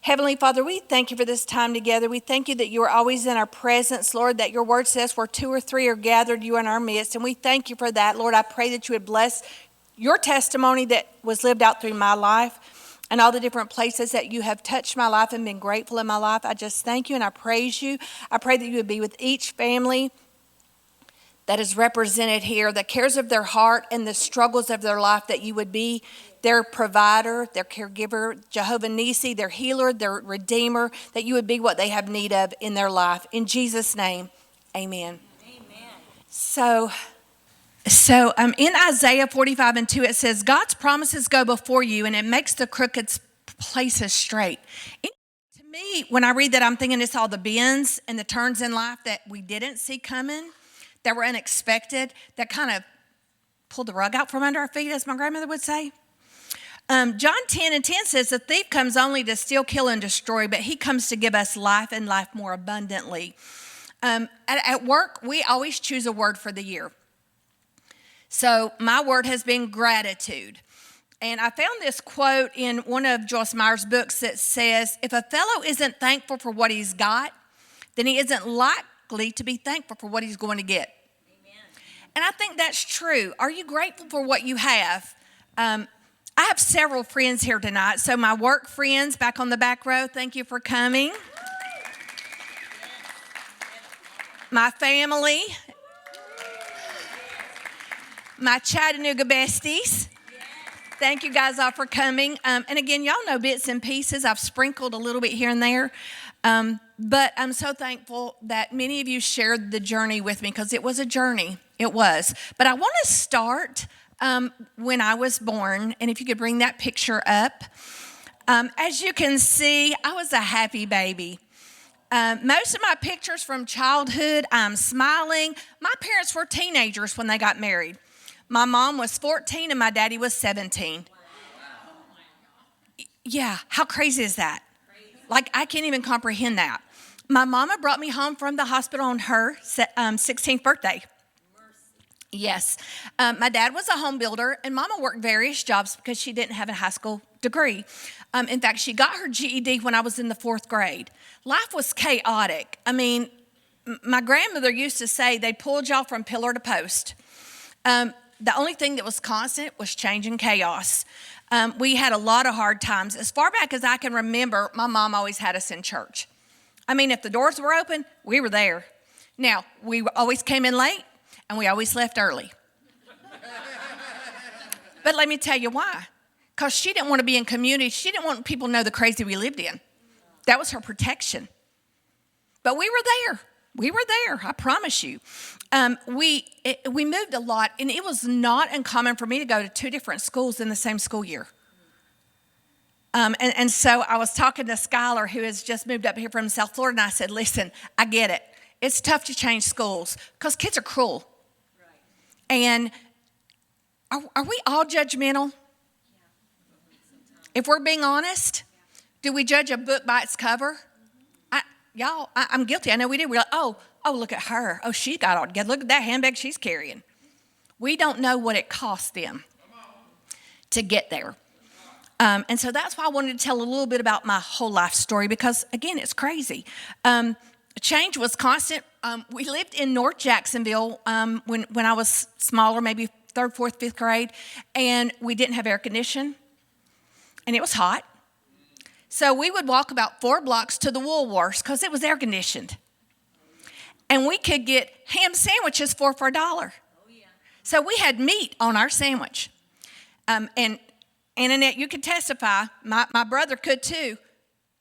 Heavenly Father, we thank you for this time together. We thank you that you are always in our presence, Lord, that your word says where 2 or 3 are gathered, you are in our midst. And we thank you for that, Lord. I pray that you would bless your testimony that was lived out through my life and all the different places that you have touched my life and been grateful in my life. I just thank you and I praise you. I pray that you would be with each family that is represented here, the cares of their heart and the struggles of their life, that you would be their provider, their caregiver, Jehovah Nissi, their healer, their redeemer, that you would be what they have need of in their life. In Jesus' name, amen. Amen. So in Isaiah 45:2, it says, God's promises go before you, and it makes the crooked places straight. To me, when I read that, I'm thinking it's all the bends and the turns in life that we didn't see coming, that were unexpected, that kind of pulled the rug out from under our feet, as my grandmother would say. John 10:10 says, the thief comes only to steal, kill, and destroy, but he comes to give us life and life more abundantly. At work, we always choose a word for the year. So my word has been gratitude. And I found this quote in one of Joyce Meyer's books that says, if a fellow isn't thankful for what he's got, then he isn't likely to be thankful for what he's going to get. Amen. And I think that's true. Are you grateful for what you have? I have several friends here tonight. So my work friends back on the back row, thank you for coming. My family, my Chattanooga besties. Thank you guys all for coming. And again, y'all know bits and pieces. I've sprinkled a little bit here and there. But I'm so thankful that many of you shared the journey with me, because it was a journey. It was. But I want to start when I was born. And if you could bring that picture up. As you can see, I was a happy baby. Most of my pictures from childhood, I'm smiling. My parents were teenagers when they got married. My mom was 14 and my daddy was 17. Yeah, how crazy is that? Like, I can't even comprehend that. My mama brought me home from the hospital on her 16th birthday. Yes. My dad was a home builder, and mama worked various jobs because she didn't have a high school degree. In fact, she got her GED when I was in the 4th grade. Life was chaotic. I mean, my grandmother used to say they pulled y'all from pillar to post. The only thing that was constant was change and chaos. We had a lot of hard times. As far back as I can remember, my mom always had us in church. I mean, if the doors were open, we were there. Now, we always came in late, and we always left early. But let me tell you why. Because she didn't want to be in community. She didn't want people to know the crazy we lived in. That was her protection. But we were there. We were there, I promise you. We moved a lot, and it was not uncommon for me to go to 2 different schools in the same school year. And so I was talking to Skylar, who has just moved up here from South Florida, and I said, listen, I get it. It's tough to change schools because kids are cruel. Right. And are we all judgmental? If we're being honest, do we judge a book by its cover? I'm guilty. I know we do. We're like, oh, look at her. Oh, she got all together. Look at that handbag she's carrying. We don't know what it cost them to get there. And so that's why I wanted to tell a little bit about my whole life story, because, again, it's crazy. Change was constant. We lived in North Jacksonville when I was smaller, maybe 3rd, 4th, 5th grade, and we didn't have air conditioning, and it was hot. So we would walk about 4 blocks to the Woolworths because it was air conditioned. And we could get ham sandwiches for $1. Oh, yeah. So we had meat on our sandwich. And Annette, you could testify, my brother could too.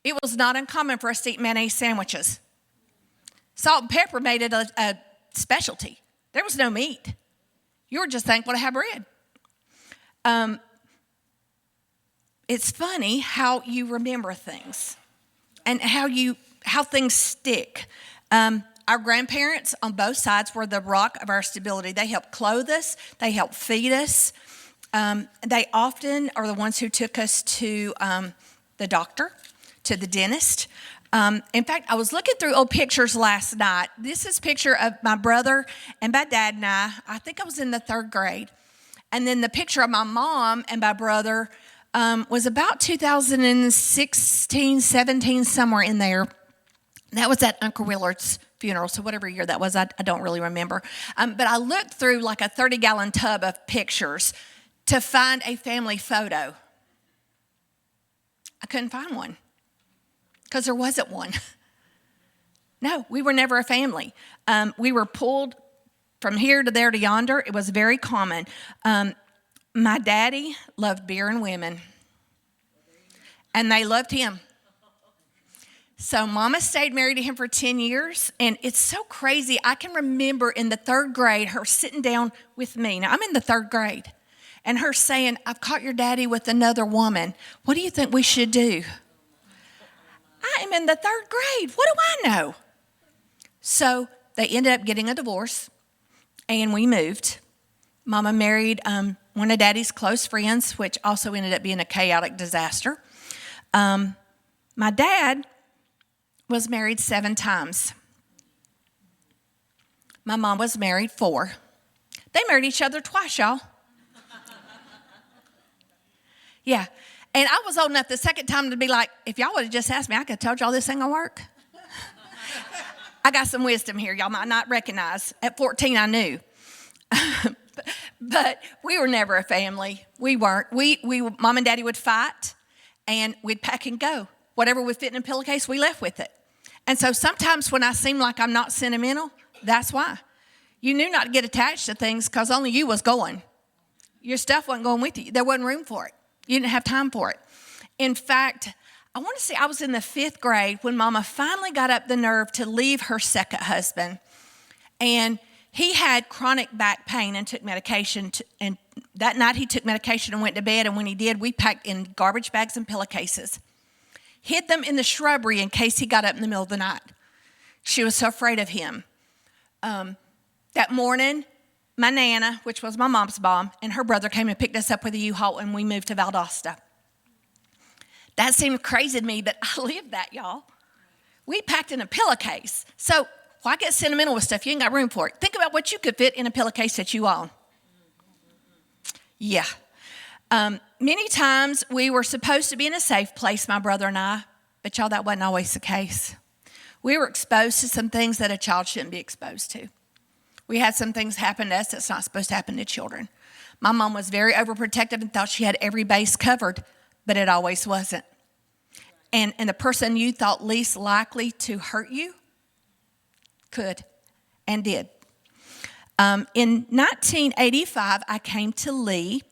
It was not uncommon for us to eat mayonnaise sandwiches. Salt and pepper made it a specialty. There was no meat. You were just thankful to have bread. It's funny how you remember things and how things stick. Our grandparents on both sides were the rock of our stability. They helped clothe us. They helped feed us. They often are the ones who took us to the doctor, to the dentist. In fact, I was looking through old pictures last night. This is a picture of my brother and my dad and I. I think I was in the 3rd grade. And then the picture of my mom and my brother was about 2016, 17, somewhere in there. That was at Uncle Willard's funeral, so whatever year that was, I don't really remember. But I looked through like a 30-gallon tub of pictures to find a family photo. I couldn't find one because there wasn't one. No, we were never a family. We were pulled from here to there to yonder. It was very common. My daddy loved beer and women, and they loved him. So Mama stayed married to him for 10 years, and it's so crazy. I can remember in the third grade her sitting down with me. Now, I'm in the third grade, and her saying, "I've caught your daddy with another woman. What do you think we should do?" I am in the third grade. What do I know? So they ended up getting a divorce, and we moved. Mama married one of Daddy's close friends, which also ended up being a chaotic disaster. My dad was married 7 times. My mom was married 4. They married each other twice, y'all. Yeah. And I was old enough the second time to be like, if y'all would have just asked me, I could have told y'all this ain't gonna work. I got some wisdom here y'all might not recognize. At 14, I knew. But we were never a family. We weren't. Mom and Daddy would fight, and we'd pack and go. Whatever would fit in a pillowcase, we left with it. And so sometimes when I seem like I'm not sentimental, that's why. You knew not to get attached to things because only you was going. Your stuff wasn't going with you. There wasn't room for it. You didn't have time for it. In fact, I want to say I was in the 5th grade when Mama finally got up the nerve to leave her second husband. And he had chronic back pain and took medication. And that night he took medication and went to bed. And when he did, we packed in garbage bags and pillowcases. Hid them in the shrubbery in case he got up in the middle of the night. She was so afraid of him. That morning, my Nana, which was my mom's mom, and her brother came and picked us up with a U-Haul, and we moved to Valdosta. That seemed crazy to me, but I lived that, y'all. We packed in a pillowcase. So why get sentimental with stuff? You ain't got room for it. Think about what you could fit in a pillowcase that you own. Yeah. Many times we were supposed to be in a safe place, my brother and I, but y'all, that wasn't always the case. We were exposed to some things that a child shouldn't be exposed to. We had some things happen to us that's not supposed to happen to children. My mom was very overprotective and thought she had every base covered, but it always wasn't. And the person you thought least likely to hurt you could and did. In 1985, I came to Lee.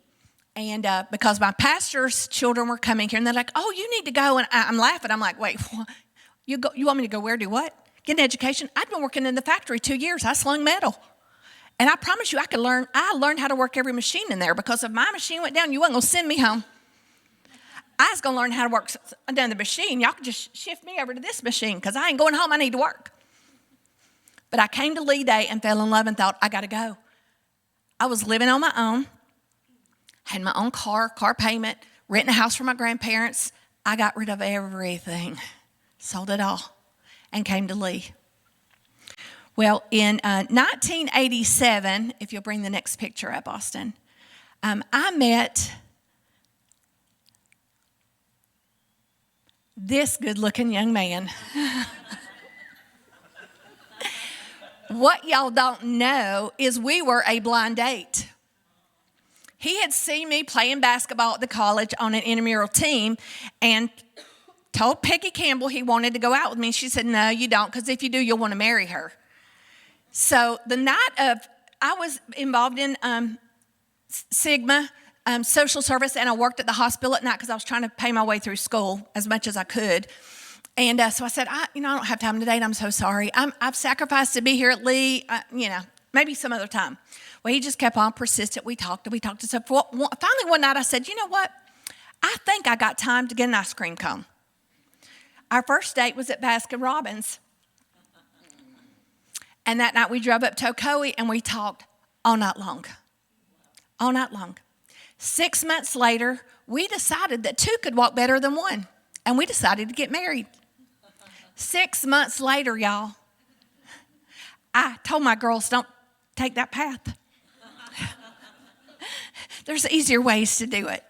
And because my pastor's children were coming here, and they're like, "Oh, you need to go." And I'm laughing. I'm like, "Wait, what? You want me to go where? Do what? Get an education?" I'd been working in the factory 2 years. I slung metal. And I promise you, I learned how to work every machine in there, because if my machine went down, you wasn't going to send me home. I was going to learn how to work down the machine. Y'all could just shift me over to this machine because I ain't going home. I need to work. But I came to Lee Day and fell in love and thought, I got to go. I was living on my own. Had my own car payment, renting a house for my grandparents. I got rid of everything, sold it all, and came to Lee. Well, in 1987, if you'll bring the next picture up, Austin, I met this good-looking young man. What y'all don't know is we were a blind date. He had seen me playing basketball at the college on an intramural team and told Peggy Campbell he wanted to go out with me. She said, "No, you don't, because if you do, you'll want to marry her." So the night I was involved in Sigma social service, and I worked at the hospital at night because I was trying to pay my way through school as much as I could. And so I said, I don't have time to date. I'm so sorry. I've sacrificed to be here at Lee, maybe some other time. Well, he just kept on persistent. We talked. And so finally one night I said, "You know what? I think I got time to get an ice cream cone." Our first date was at Baskin-Robbins. And that night we drove up to Ocoee and we talked all night long. All night long. 6 months later, we decided that 2 could walk better than 1. And we decided to get married. 6 months later, y'all, I told my girls, don't take that path. There's easier ways to do it.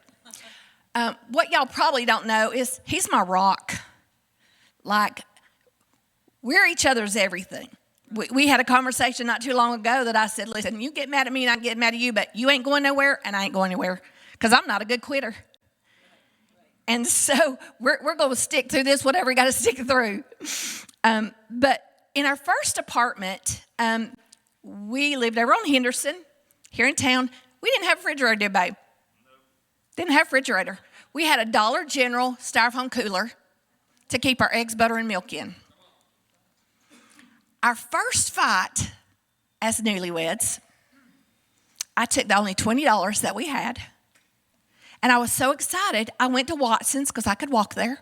What y'all probably don't know is he's my rock. Like, we're each other's everything. We had a conversation not too long ago that I said, listen, you get mad at me and I get mad at you, but you ain't going nowhere and I ain't going anywhere because I'm not a good quitter. And so we're going to stick through this, whatever we got to stick through. But in our first apartment, we lived over on Henderson, here in town. We didn't have a refrigerator, did babe? Didn't have a refrigerator. We had a Dollar General styrofoam cooler to keep our eggs, butter, and milk in. Our first fight as newlyweds, I took the only $20 that we had, and I was so excited, I went to Watson's because I could walk there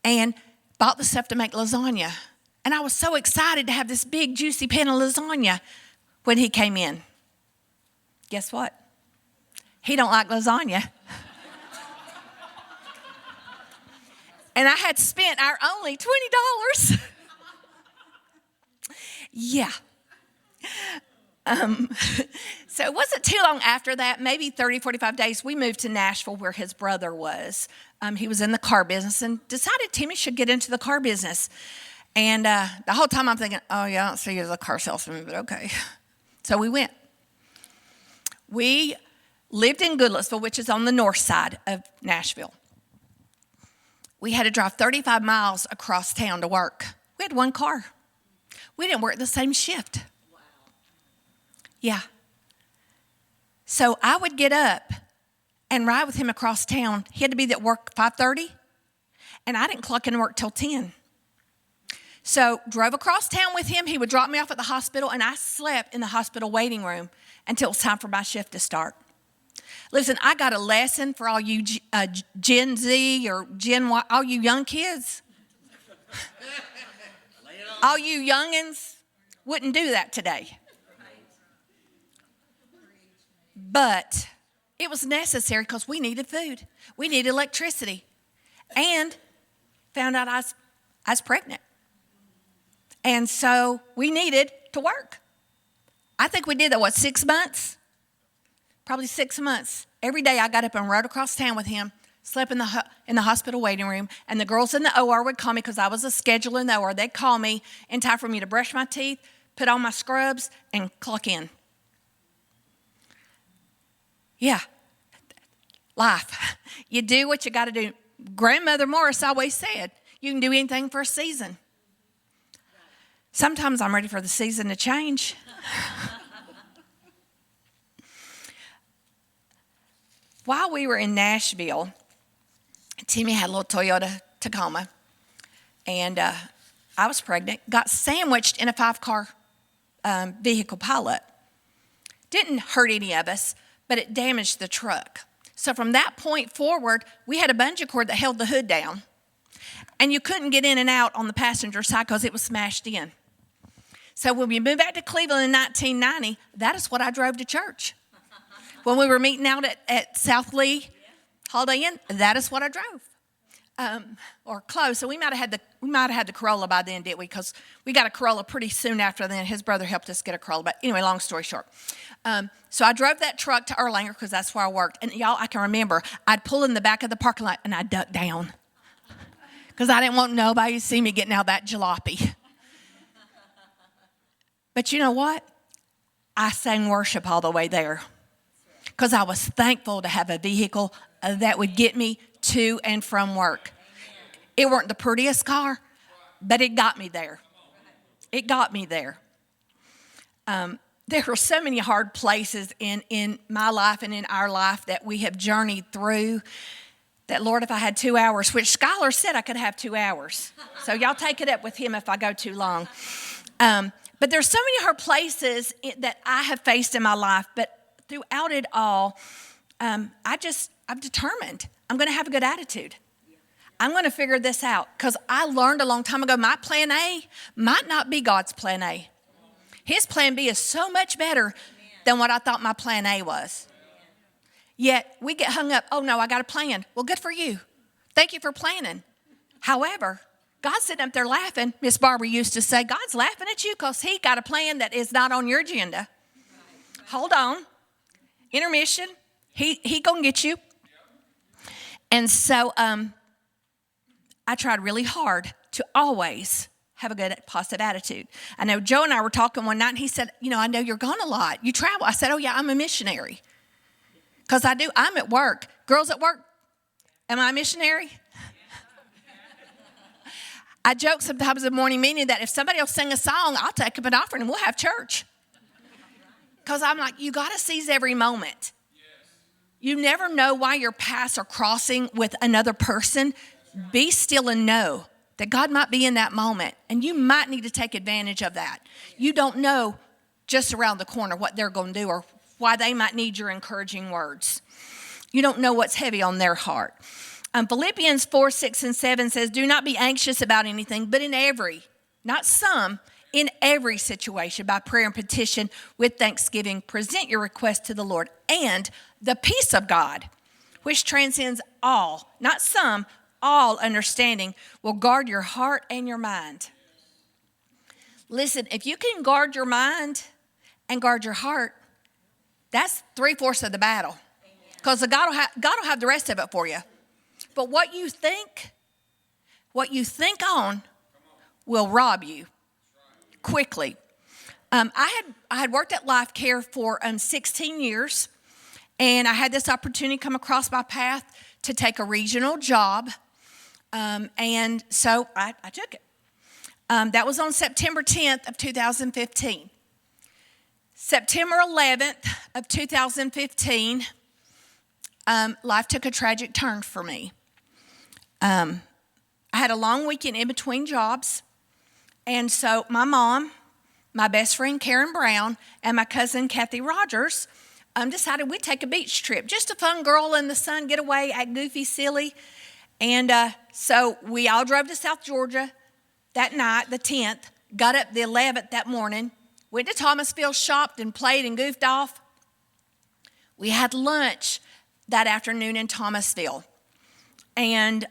and bought the stuff to make lasagna. And I was so excited to have this big, juicy pan of lasagna when he came in. Guess what? He don't like lasagna. And I had spent our only $20. Yeah. So it wasn't too long after that, maybe 30, 45 days, we moved to Nashville where his brother was. He was in the car business and decided Timmy should get into the car business. And the whole time I'm thinking, oh, yeah, I don't see you as a car salesman, but okay. So we went. We lived in Goodlettsville, which is on the north side of Nashville. We had to drive 35 miles across town to work. We had one car. We didn't work the same shift. Wow. Yeah. So I would get up and ride with him across town. He had to be at work 5:30, and I didn't clock in work till 10. So drove across town with him. He would drop me off at the hospital, and I slept in the hospital waiting room until it was time for my shift to start. Listen, I got a lesson for all you Gen Z or Gen Y, all you young kids. All you youngins wouldn't do that today. But it was necessary because we needed food. We needed electricity. And found out I was pregnant. And so we needed to work. I think we did that, 6 months? Probably 6 months. Every day I got up and rode across town with him, slept in the hospital waiting room, and the girls in the OR would call me because I was a scheduler in the OR. They'd call me in time for me to brush my teeth, put on my scrubs, and clock in. Yeah, life. You do what you got to do. Grandmother Morris always said, you can do anything for a season. Sometimes I'm ready for the season to change. While we were in Nashville, Timmy had a little Toyota Tacoma, and I was pregnant, got sandwiched in a 5-car vehicle pileup. Didn't hurt any of us, but it damaged the truck. So from that point forward, we had a bungee cord that held the hood down, and you couldn't get in and out on the passenger side because it was smashed in. So when we moved back to Cleveland in 1990, that is what I drove to church. When we were meeting out at South Lee Holiday Inn, that is what I drove, or close. So we might have had the Corolla by then, didn't we? Because we got a Corolla pretty soon after then. His brother helped us get a Corolla. But anyway, long story short, so I drove that truck to Erlanger because that's where I worked. And y'all, I can remember I'd pull in the back of the parking lot and I'd duck down because I didn't want nobody to see me getting out that jalopy. But you know what? I sang worship all the way there because I was thankful to have a vehicle that would get me to and from work. It weren't the prettiest car, but it got me there. It got me there. There are so many hard places in my life and in our life that we have journeyed through that, Lord, if I had 2 hours, which Skylar said I could have 2 hours. So y'all take it up with him if I go too long. But there's so many hard places that I have faced in my life, but throughout it all, I'm determined. I'm going to have a good attitude. I'm going to figure this out because I learned a long time ago my plan A might not be God's plan A. His plan B is so much better than what I thought my plan A was. Yet we get hung up, oh no, I got a plan. Well, good for you. Thank you for planning. However, God's sitting up there laughing. Miss Barbara used to say, God's laughing at you because he got a plan that is not on your agenda. Hold on. Intermission. He gonna get you. And so I tried really hard to always have a good, positive attitude. I know Joe and I were talking one night, and he said, I know you're gone a lot. You travel. I said, oh, yeah, I'm a missionary. Because I do. I'm at work. Girls at work, am I a missionary? I joke sometimes in the morning meeting that if somebody will sing a song, I'll take up an offering and we'll have church. Because I'm like, you got to seize every moment. You never know why your paths are crossing with another person. Be still and know that God might be in that moment, and you might need to take advantage of that. You don't know just around the corner what they're going to do or why they might need your encouraging words. You don't know what's heavy on their heart. Philippians 4, 6, and 7 says, do not be anxious about anything, but in every, not some, in every situation, by prayer and petition with thanksgiving, present your request to the Lord. And the peace of God, which transcends all, not some, all understanding, will guard your heart and your mind. Listen, if you can guard your mind and guard your heart, that's 3/4 of the battle. Because God will have the rest of it for you. But what you think on will rob you quickly. I had worked at Life Care for 16 years, and I had this opportunity come across my path to take a regional job, and so I took it. That was on September 10th of 2015. September 11th of 2015, life took a tragic turn for me. I had a long weekend in between jobs, and so my mom, my best friend Karen Brown, and my cousin Kathy Rogers decided we'd take a beach trip. Just a fun girl in the sun getaway, act goofy, silly. And so we all drove to South Georgia that night, the 10th, got up the 11th that morning, went to Thomasville, shopped and played and goofed off. We had lunch that afternoon in Thomasville. And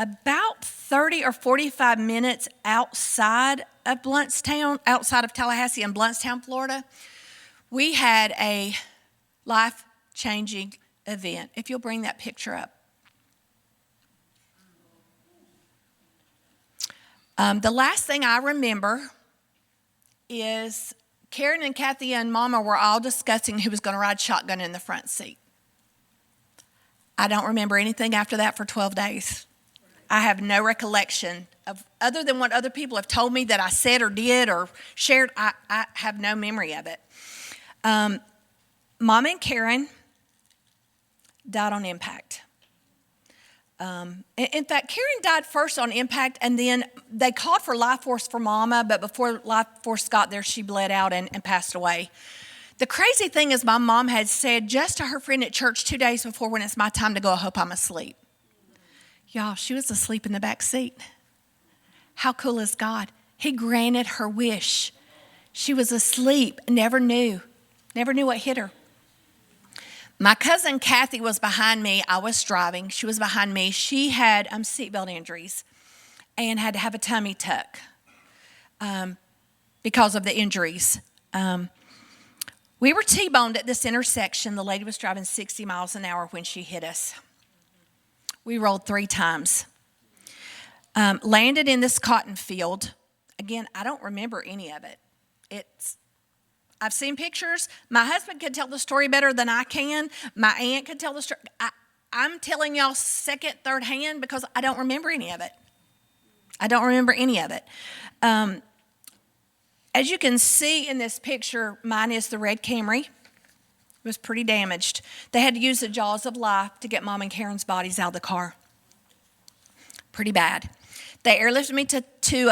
about 30 or 45 minutes outside of Bluntstown, outside of Tallahassee and Bluntstown, Florida, we had a life-changing event. If you'll bring that picture up. The last thing I remember is Karen and Kathy and Mama were all discussing who was going to ride shotgun in the front seat. I don't remember anything after that for 12 days. I have no recollection of, other than what other people have told me that I said or did or shared, I have no memory of it. Mama and Karen died on impact. In fact, Karen died first on impact, and then they called for life force for Mama, but before life force got there, she bled out and passed away. The crazy thing is my mom had said just to her friend at church 2 days before, when it's my time to go, I hope I'm asleep. Y'all, she was asleep in the back seat. How cool is God? He granted her wish. She was asleep, never knew what hit her. My cousin Kathy was behind me. I was driving. She was behind me. She had seatbelt injuries and had to have a tummy tuck because of the injuries. We were T-boned at this intersection. The lady was driving 60 miles an hour when she hit us. We rolled 3 times. Landed in this cotton field. Again, I don't remember any of it. I've seen pictures. My husband could tell the story better than I can. My aunt could tell the story. I'm telling y'all second, third hand because I don't remember any of it. As you can see in this picture, mine is the red Camry. It was pretty damaged. They had to use the jaws of life to get Mom and Karen's bodies out of the car. Pretty bad. They airlifted me to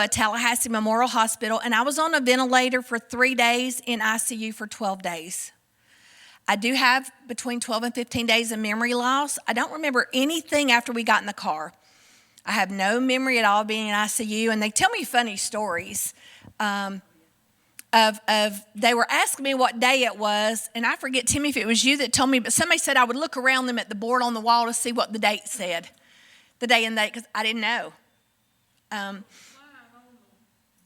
Tallahassee Memorial Hospital, and I was on a ventilator for 3 days, in ICU for 12 days. I do have between 12 and 15 days of memory loss. I don't remember anything after we got in the car. I have no memory at all being in ICU, and they tell me funny stories of they were asking me what day it was, and I forget, Timmy, if it was you that told me, but somebody said I would look around them at the board on the wall to see what the date said, the day and date, because I didn't know. On the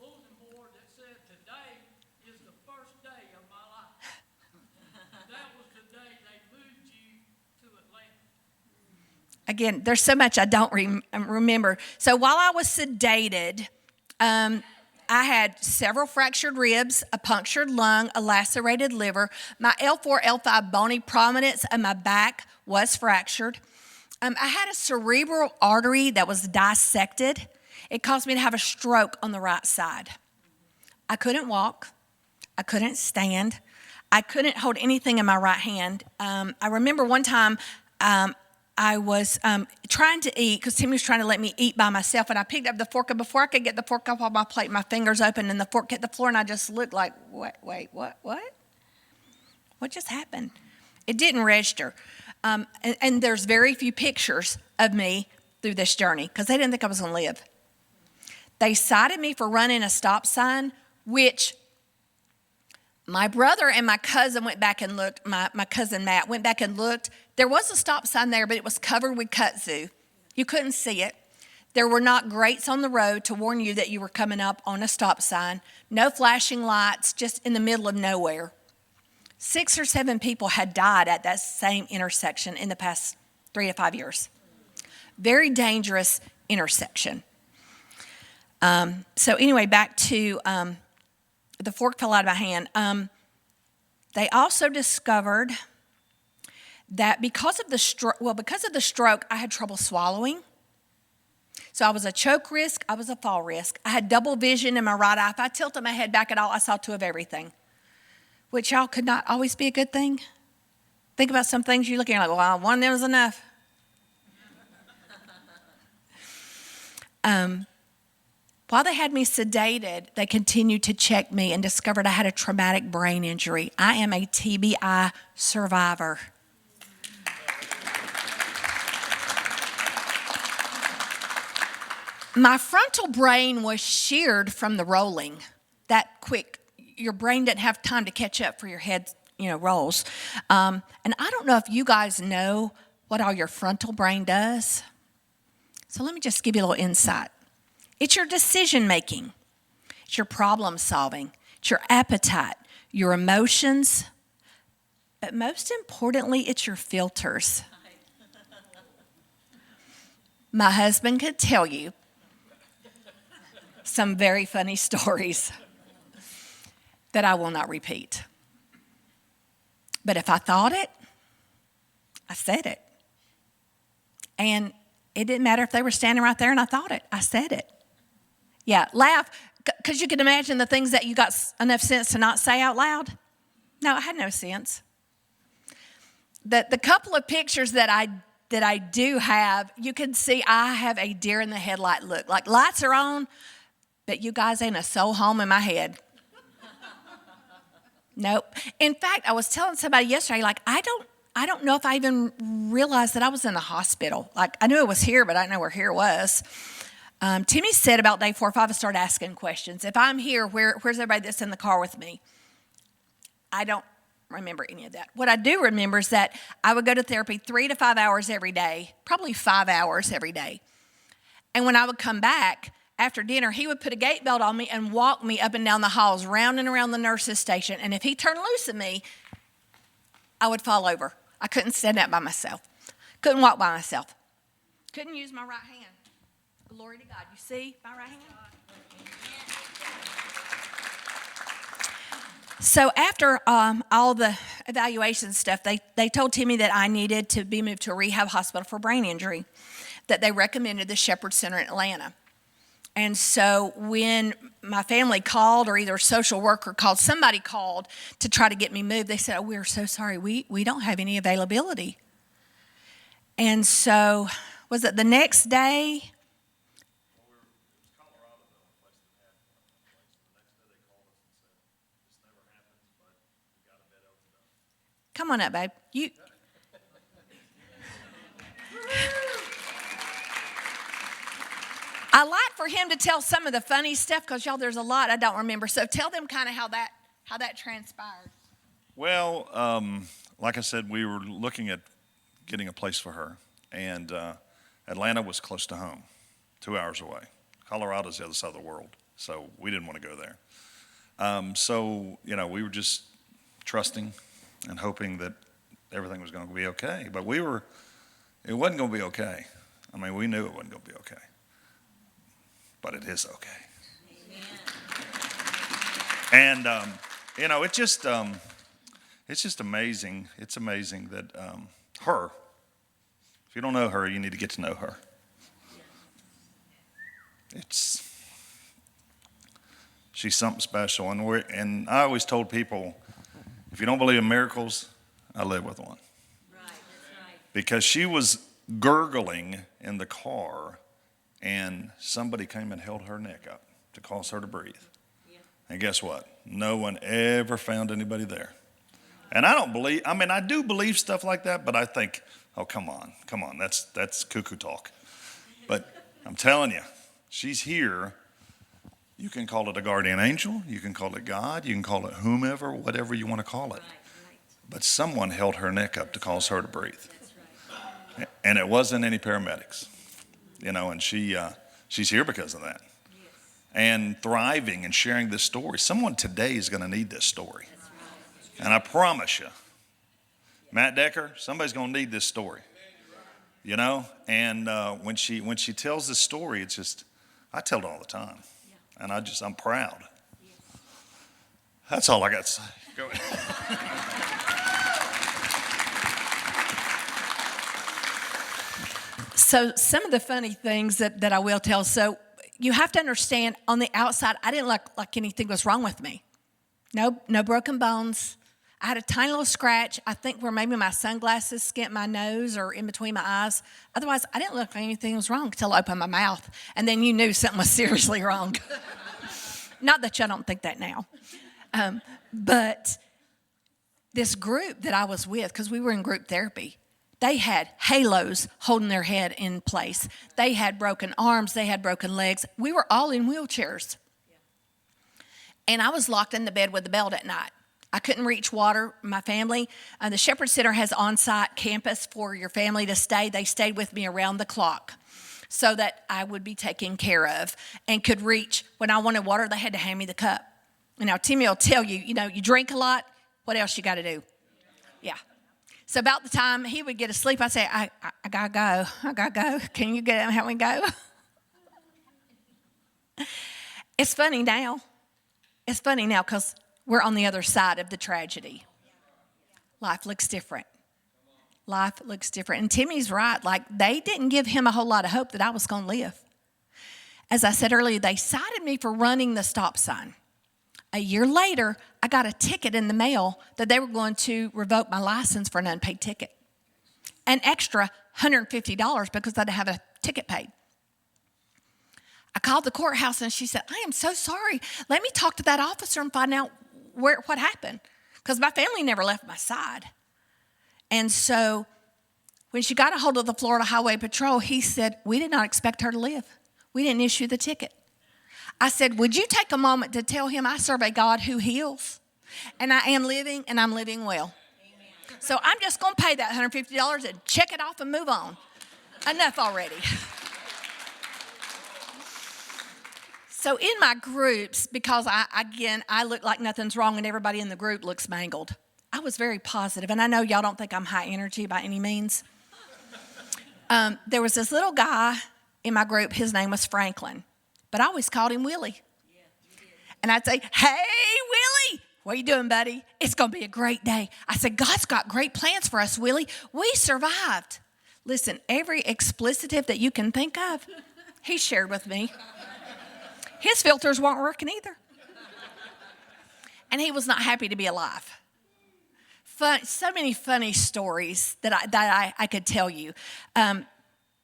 bulletin board that said today is the first day of my life. That was the day they moved you to Atlanta. again, there's so much I don't remember. So while I was sedated, I had several fractured ribs, a punctured lung, a lacerated liver. My L4, L5 bony prominence of my back was fractured. I had a cerebral artery that was dissected. It caused me to have a stroke on the right side. I couldn't walk. I couldn't stand. I couldn't hold anything in my right hand. I remember one time I was trying to eat because Timmy was trying to let me eat by myself, and I picked up the fork, and before I could get the fork off my plate, my fingers opened, and the fork hit the floor, and I just looked like, wait, what? What just happened? It didn't register. And there's very few pictures of me through this journey because they didn't think I was going to live. They cited me for running a stop sign, which my brother and my cousin went back and looked. My cousin Matt went back and looked. There was a stop sign there, but it was covered with kudzu. You couldn't see it. There were not grates on the road to warn you that you were coming up on a stop sign. No flashing lights, just in the middle of nowhere. 6 or 7 people had died at that same intersection in the past 3 to 5 years. Very dangerous intersection. So anyway, back to the fork fell out of my hand. They also discovered that because of the stroke, I had trouble swallowing. So I was a choke risk, I was a fall risk. I had double vision in my right eye. If I tilted my head back at all, I saw 2 of everything, which y'all could not always be a good thing. Think about some things you look at and you're like, well, one of them was enough. While they had me sedated, they continued to check me and discovered I had a traumatic brain injury. I am a TBI survivor. My frontal brain was sheared from the rolling that quick. Your brain didn't have time to catch up for your head, rolls. And I don't know if you guys know what all your frontal brain does. So let me just give you a little insight. It's your decision making. It's your problem solving. It's your appetite, your emotions. But most importantly, it's your filters. My husband could tell you some very funny stories that I will not repeat. But if I thought it, I said it. And it didn't matter if they were standing right there and I thought it. I said it. Yeah, laugh, because you can imagine the things that you got enough sense to not say out loud. No, I had no sense. The couple of pictures that I do have, you can see I have a deer in the headlight look. Like lights are on, but you guys ain't a soul home in my head. Nope. In fact, I was telling somebody yesterday, like, I don't know if I even realized that I was in the hospital. Like, I knew it was here, but I didn't know where here was. Timmy said about day 4 or 5, I started asking questions. If I'm here, where's everybody that's in the car with me? I don't remember any of that. What I do remember is that I would go to therapy 3 to 5 hours every day, probably 5 hours every day. And when I would come back after dinner, he would put a gate belt on me and walk me up and down the halls, round and around the nurse's station. And if he turned loose of me, I would fall over. I couldn't stand up by myself. Couldn't walk by myself. Couldn't use my right hand. Glory to God. You see my right hand? So after all the evaluation stuff, they told Timmy that I needed to be moved to a rehab hospital for brain injury, that they recommended the Shepherd Center in Atlanta. And so when my family called, or either a social worker called, somebody called to try to get me moved, they said, oh, we're so sorry, we don't have any availability. And so was it the next day? Come on up, babe. I like for him to tell some of the funny stuff because, y'all, there's a lot I don't remember. So tell them kind of how that transpired. Well, like I said, we were looking at getting a place for her, and Atlanta was close to home, 2 hours away. Colorado's the other side of the world, so we didn't want to go there. So we were just trusting and hoping that everything was going to be okay. But we were it wasn't going to be okay. I mean, we knew it wasn't going to be okay. But it is okay. And, it's just amazing. It's amazing that her, if you don't know her, you need to get to know her. She's something special. And I always told people, if you don't believe in miracles, I live with one. Right, that's right. Because she was gurgling in the car, and somebody came and held her neck up to cause her to breathe. Yeah. And guess what? No one ever found anybody there. And I do believe stuff like that, but I think, oh, come on, that's cuckoo talk. But I'm telling you, she's here. You can call it a guardian angel, you can call it God, you can call it whomever, whatever you want to call it. Right. But someone held her neck up to cause her to breathe. That's right. And it wasn't any paramedics, and she's here because of that. Yes. And thriving and sharing this story. Someone today is going to need this story. That's right. And I promise you, Matt Decker, somebody's going to need this story. And when she tells this story, it's just, I tell it all the time. And I'm proud. Yes. That's all I got to say. Go ahead. So some of the funny things that I will tell. So you have to understand, on the outside, I didn't look like anything was wrong with me. No broken bones. I had a tiny little scratch, I think where maybe my sunglasses skint my nose or in between my eyes. Otherwise, I didn't look like anything was wrong until I opened my mouth. And then you knew something was seriously wrong. Not that y'all don't think that now. But this group that I was with, because we were in group therapy, they had halos holding their head in place. They had broken arms. They had broken legs. We were all in wheelchairs. And I was locked in the bed with the belt at night. I couldn't reach water. My family, the Shepherd Center has on-site campus for your family to stay. They stayed with me around the clock so that I would be taken care of and could reach. When I wanted water, they had to hand me the cup. And now Timmy will tell you, you drink a lot. What else you got to do? Yeah. So about the time he would get asleep, I'd say, I got to go. Can you get him, help me go? It's funny now. It's funny now because we're on the other side of the tragedy. Life looks different. Life looks different. And Timmy's right. Like, they didn't give him a whole lot of hope that I was going to live. As I said earlier, they cited me for running the stop sign. A year later, I got a ticket in the mail that they were going to revoke my license for an unpaid ticket. An extra $150 because I didn't have a ticket paid. I called the courthouse and she said, I am so sorry. Let me talk to that officer and find out what happened. Because my family never left my side. And so when she got a hold of the Florida Highway Patrol, he said, we did not expect her to live. We didn't issue the ticket. I said, would you take a moment to tell him I serve a God who heals? And I am living, and I'm living well. Amen. So I'm just going to pay that $150 and check it off and move on. Enough already. So in my groups, because I look like nothing's wrong and everybody in the group looks mangled, I was very positive. And I know y'all don't think I'm high energy by any means. There was this little guy in my group. His name was Franklin. But I always called him Willie. Yeah, you did. And I'd say, hey, Willie, what are you doing, buddy? It's going to be a great day. I said, God's got great plans for us, Willie. We survived. Listen, every explicitive that you can think of, he shared with me. His filters weren't working either. And he was not happy to be alive. So many funny stories that I could tell you.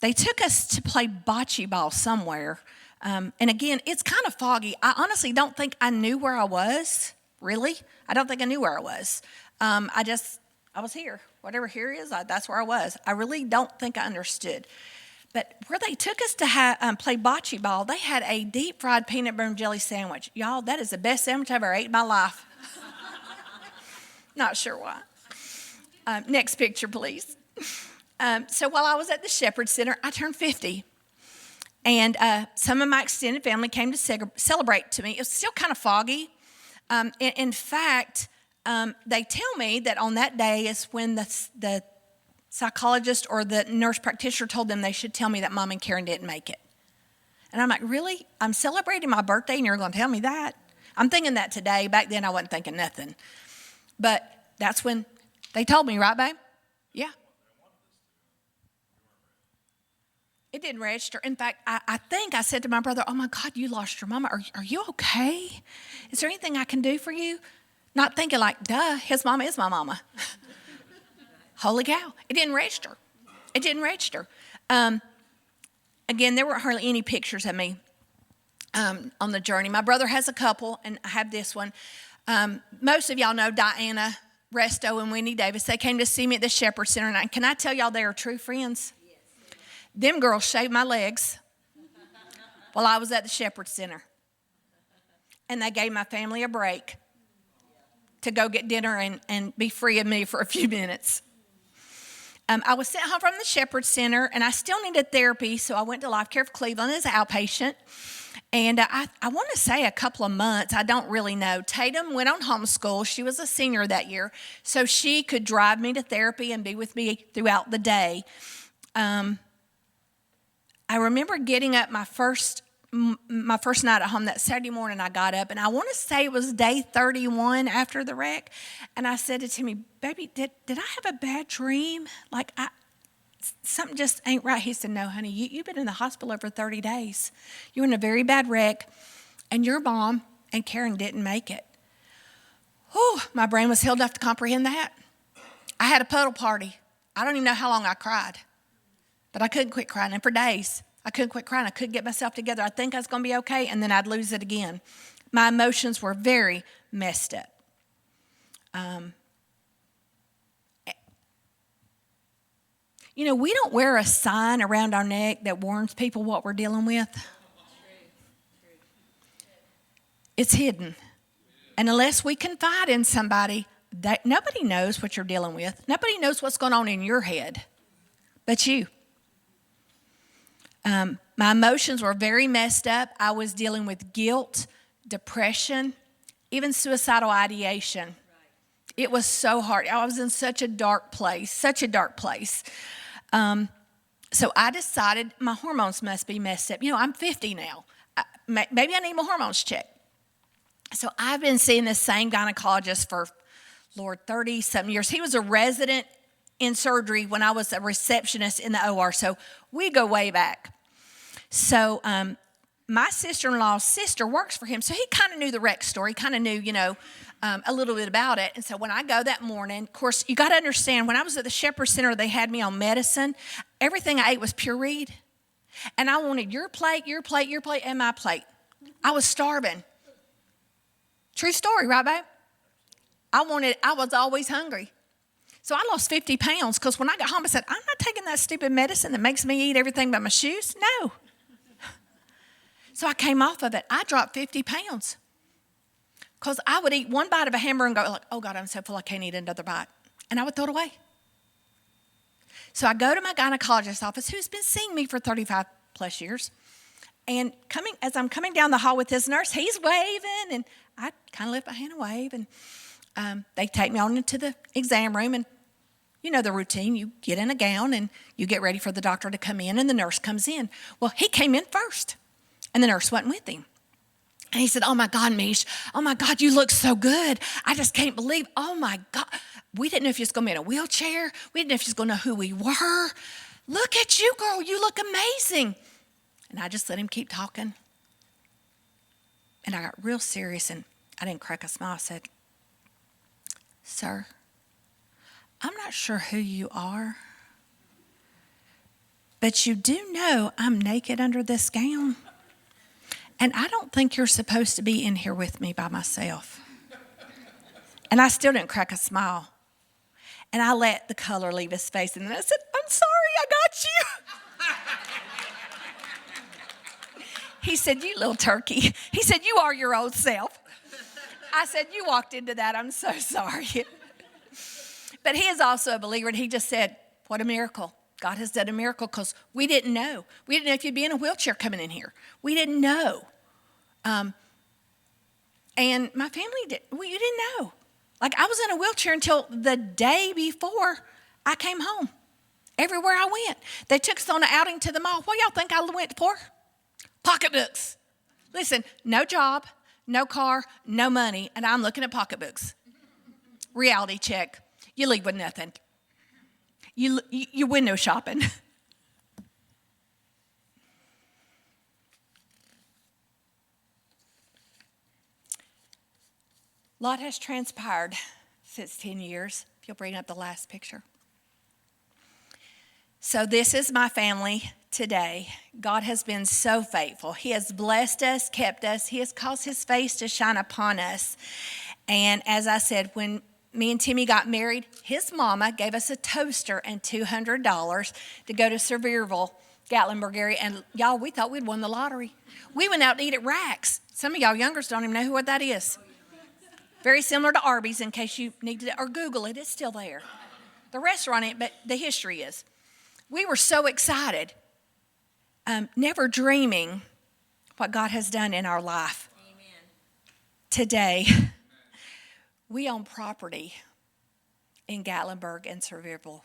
They took us to play bocce ball somewhere. And again, it's kind of foggy. I honestly don't think I knew where I was, really. I don't think I knew where I was. I was here. Whatever here is, that's where I was. I really don't think I understood. But where they took us to play bocce ball, they had a deep fried peanut butter and jelly sandwich. Y'all, that is the best sandwich I've ever ate in my life. Not sure why. Next picture, please. So while I was at the Shepherd Center, I turned 50. And some of my extended family came to celebrate to me. It was still kind of foggy. In fact, they tell me that on that day is when the psychologist or the nurse practitioner told them they should tell me that Mom and Karen didn't make it. And I'm like, really? I'm celebrating my birthday and you're going to tell me that? I'm thinking that today. Back then I wasn't thinking nothing. But that's when they told me, right, babe? Yeah. It didn't register. In fact, I think I said to my brother, oh my God, you lost your mama. Are you okay? Is there anything I can do for you? Not thinking like, duh, his mama is my mama. Holy cow. It didn't register. It didn't register. Again, there weren't hardly any pictures of me on the journey. My brother has a couple, and I have this one. Most of y'all know Diana Resto and Wendy Davis. They came to see me at the Shepherd Center, and can I tell y'all they are true friends? Them girls shaved my legs while I was at the Shepherd Center. And they gave my family a break to go get dinner and be free of me for a few minutes. I was sent home from the Shepherd Center, and I still needed therapy, so I went to Life Care of Cleveland as an outpatient. And I want to say a couple of months, I don't really know. Tatum went on homeschool. She was a senior that year, so she could drive me to therapy and be with me throughout the day. I remember getting up my first night at home that Saturday morning. I got up, and I want to say it was day 31 after the wreck. And I said to Timmy, baby, did I have a bad dream? Like, something just ain't right. He said, no, honey, you've been in the hospital over 30 days. You were in a very bad wreck, and your mom and Karen didn't make it. Whew, my brain was held enough to comprehend that. I had a puddle party. I don't even know how long I cried. But I couldn't quit crying, and for days, I couldn't quit crying. I couldn't get myself together. I'd think I was going to be okay, and then I'd lose it again. My emotions were very messed up. We don't wear a sign around our neck that warns people what we're dealing with. It's hidden. And unless we confide in somebody, nobody knows what you're dealing with. Nobody knows what's going on in your head but you. My emotions were very messed up. I was dealing with guilt, depression, even suicidal ideation. It was so hard. I was in such a dark place. So I decided my hormones must be messed up. I'm 50 now. Maybe I need my hormones checked. So I've been seeing this same gynecologist for, 30-something years. He was a resident in surgery when I was a receptionist in the OR. So we go way back. So my sister-in-law's sister works for him. So he kind of knew the wreck story, kind of knew, a little bit about it. And so when I go that morning, of course, you got to understand, when I was at the Shepherd Center, they had me on medicine. Everything I ate was pureed. And I wanted your plate, and my plate. I was starving. True story, right, babe? I was always hungry. So I lost 50 pounds because when I got home, I said, I'm not taking that stupid medicine that makes me eat everything but my shoes. No. So I came off of it. I dropped 50 pounds because I would eat one bite of a hamburger and go like, oh God, I'm so full I can't eat another bite. And I would throw it away. So I go to my gynecologist's office, who's been seeing me for 35 plus years. And as I'm coming down the hall with this nurse, he's waving, and I kind of lift my hand and wave. And they take me on into the exam room, and you know the routine. You get in a gown, and you get ready for the doctor to come in, and the nurse comes in. Well, he came in first, and the nurse went with him. And he said, oh, my God, Meesh, oh, my God, you look so good. I just can't believe, oh, my God. We didn't know if you was going to be in a wheelchair. We didn't know if you was going to know who we were. Look at you, girl. You look amazing. And I just let him keep talking. And I got real serious, and I didn't crack a smile. I said, sir, I'm not sure who you are, but you do know I'm naked under this gown. And I don't think you're supposed to be in here with me by myself. And I still didn't crack a smile. And I let the color leave his face. And then I said, I'm sorry, I got you. He said, you little turkey. He said, you are your old self. I said, you walked into that. I'm so sorry. But he is also a believer. And he just said, what a miracle. God has done a miracle because we didn't know. We didn't know if you'd be in a wheelchair coming in here. We didn't know. And my family you didn't know. Like, I was in a wheelchair until the day before I came home. Everywhere I went. They took us on an outing to the mall. What y'all think I went for? Pocketbooks. Listen, no job, no car, no money, and I'm looking at pocketbooks. Reality check. You leave with nothing. You window shopping. A lot has transpired since 10 years. If you'll bring up the last picture. So this is my family today. God has been so faithful. He has blessed us, kept us. He has caused his face to shine upon us. And as I said, when me and Timmy got married, his mama gave us a toaster and $200 to go to Sevierville, Gatlinburg area. And y'all, we thought we'd won the lottery. We went out to eat at Rack's. Some of y'all youngers don't even know what that is. Very similar to Arby's, in case you need to, or Google it. It's still there. The restaurant ain't, but the history is. We were so excited, never dreaming what God has done in our life. Amen. Today, we own property in Gatlinburg and Sevierville.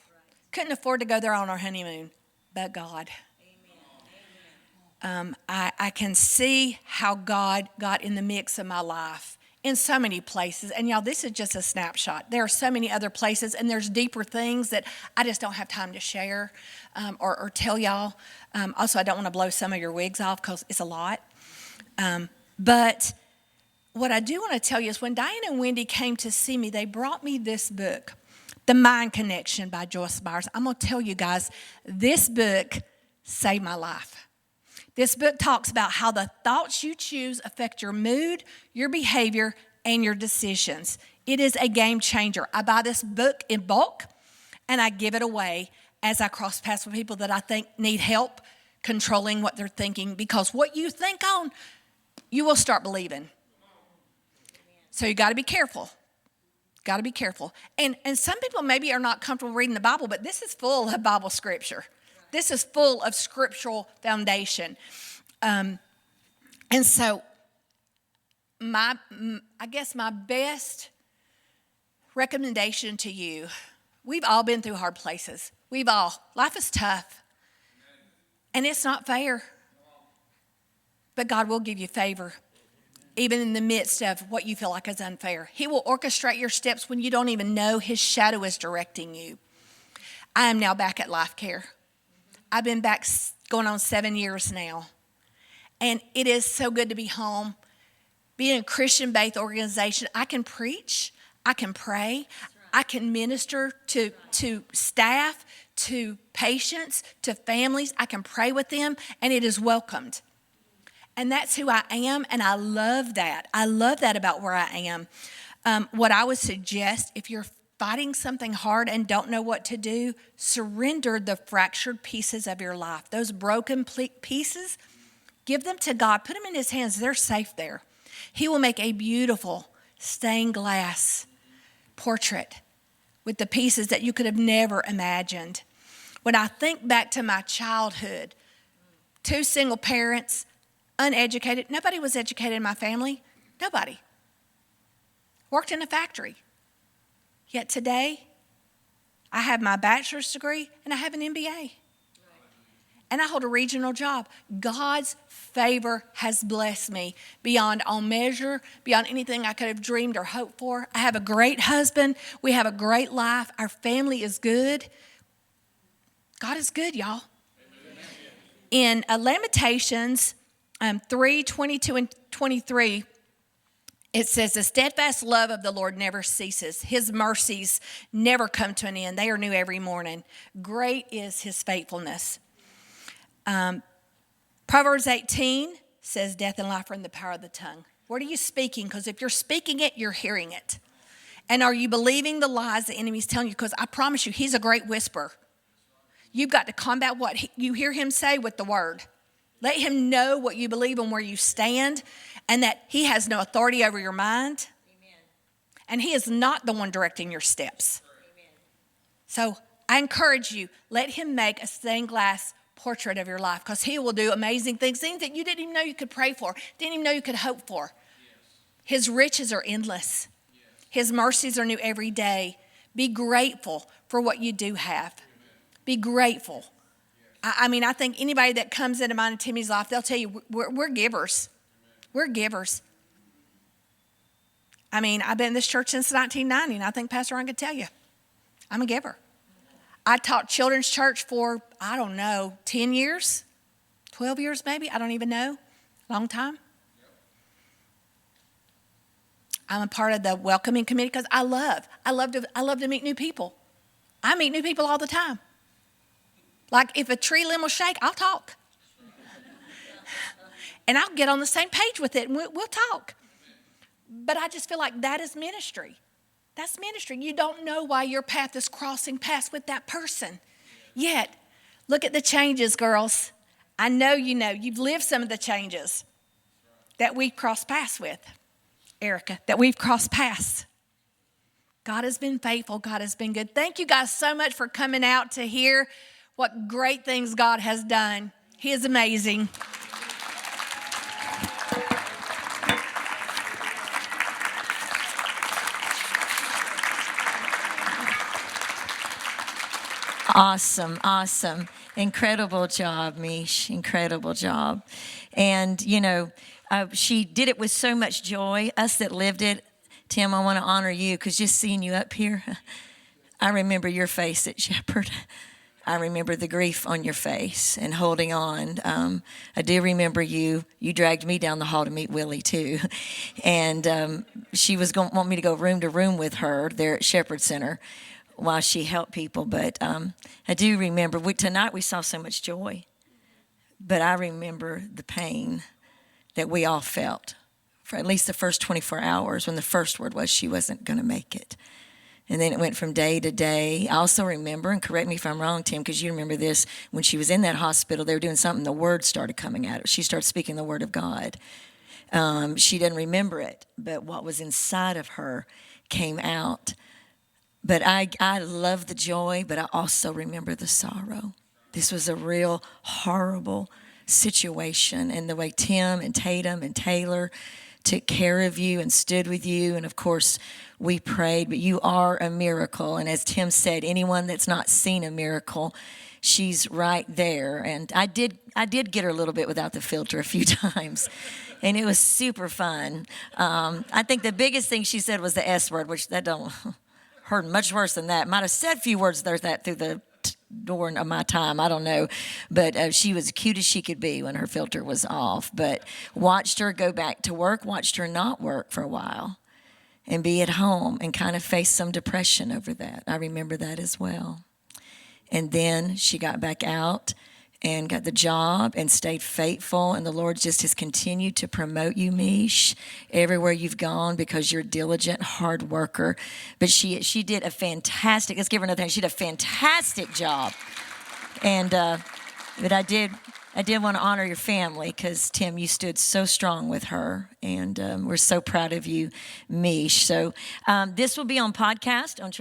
Couldn't afford to go there on our honeymoon, but God. I can see how God got in the mix of my life in so many places. And y'all, this is just a snapshot. There are so many other places, and there's deeper things that I just don't have time to share or tell y'all. Also, I don't want to blow some of your wigs off because it's a lot. But what I do want to tell you is when Diane and Wendy came to see me, they brought me this book, The Mind Connection by Joyce Byers. I'm going to tell you guys, this book saved my life. This book talks about how the thoughts you choose affect your mood, your behavior, and your decisions. It is a game changer. I buy this book in bulk, and I give it away as I cross paths with people that I think need help controlling what they're thinking, because what you think on, you will start believing. So you got to be careful. Got to be careful. And some people maybe are not comfortable reading the Bible, but this is full of Bible scripture. This is full of scriptural foundation. And so I guess my best recommendation to you, we've all been through hard places. Life is tough. And it's not fair. But God will give you favor, even in the midst of what you feel like is unfair. He will orchestrate your steps when you don't even know his shadow is directing you. I am now back at Life Care. I've been back going on 7 years now. And it is so good to be home. Being a Christian-based organization, I can preach, I can pray, I can minister to staff, to patients, to families. I can pray with them, and it is welcomed. And that's who I am, and I love that. I love that about where I am. What I would suggest, if you're fighting something hard and don't know what to do, surrender the fractured pieces of your life. Those broken pieces, give them to God. Put them in his hands. They're safe there. He will make a beautiful stained glass portrait with the pieces that you could have never imagined. When I think back to my childhood, 2 single parents, uneducated. Nobody was educated in my family. Nobody. Worked in a factory. Yet today, I have my bachelor's degree and I have an MBA. And I hold a regional job. God's favor has blessed me beyond all measure, beyond anything I could have dreamed or hoped for. I have a great husband. We have a great life. Our family is good. God is good, y'all. In Lamentations 3:22 and 23, it says, the steadfast love of the Lord never ceases. His mercies never come to an end. They are new every morning. Great is his faithfulness. Proverbs 18 says, death and life are in the power of the tongue. What are you speaking? Because if you're speaking it, you're hearing it. And are you believing the lies the enemy's telling you? Because I promise you, he's a great whisperer. You've got to combat what you hear him say with the word. Let him know what you believe and where you stand, and that he has no authority over your mind. Amen. And he is not the one directing your steps. Amen. So I encourage you, let him make a stained glass portrait of your life, because he will do amazing things that you didn't even know you could pray for, didn't even know you could hope for. Yes. His riches are endless. Yes. His mercies are new every day. Be grateful for what you do have. Amen. Be grateful. I mean, I think anybody that comes into mine and Timmy's life, they'll tell you, we're givers. We're givers. I mean, I've been in this church since 1990, and I think Pastor Ron could tell you, I'm a giver. I taught children's church for, 10 years, 12 years maybe, I don't even know, long time. I'm a part of the welcoming committee because I love to meet new people. I meet new people all the time. Like if a tree limb will shake, I'll talk. And I'll get on the same page with it and we'll talk. But I just feel like that is ministry. That's ministry. You don't know why your path is crossing paths with that person. Yet, look at the changes, girls. I know you know. You've lived some of the changes that we've crossed paths with. Erica, that we've crossed paths. God has been faithful. God has been good. Thank you guys so much for coming out to hear what great things God has done. He is amazing. Awesome, awesome. Incredible job, Meesh. Incredible job. And, she did it with so much joy. Us that lived it, Tim, I want to honor you because just seeing you up here, I remember your face at Shepherd. I remember the grief on your face and holding on. I do remember you dragged me down the hall to meet Willie too. And she was going to want me to go room to room with her there at Shepherd Center while she helped people. But I do remember, tonight we saw so much joy. But I remember the pain that we all felt for at least the first 24 hours when the first word was she wasn't going to make it. And then it went from day to day. I also remember, and correct me if I'm wrong, Tim, because you remember this, when she was in that hospital, they were doing something, the word started coming at her. She started speaking the word of God. She didn't remember it, but what was inside of her came out. But I love the joy, but I also remember the sorrow. This was a real horrible situation, and the way Tim and Tatum and Taylor took care of you and stood with you. And of course, we prayed, but you are a miracle. And as Tim said, anyone that's not seen a miracle, she's right there. And I did get her a little bit without the filter a few times. And it was super fun. I think the biggest thing she said was the S word, which that don't hurt much worse than that. Might have said a few words there that through the door of my time, I don't know, but she was cute as she could be when her filter was off. But watched her go back to work, watched her not work for a while and be at home and kind of face some depression over that. I remember that as well. And then she got back out and got the job and stayed faithful. And the Lord just has continued to promote you, Meesh, everywhere you've gone because you're a diligent, hard worker. But she did a fantastic, let's give her another hand. She did a fantastic job. And, but I did want to honor your family because, Tim, you stood so strong with her. And we're so proud of you, Meesh. So this will be on podcast on Church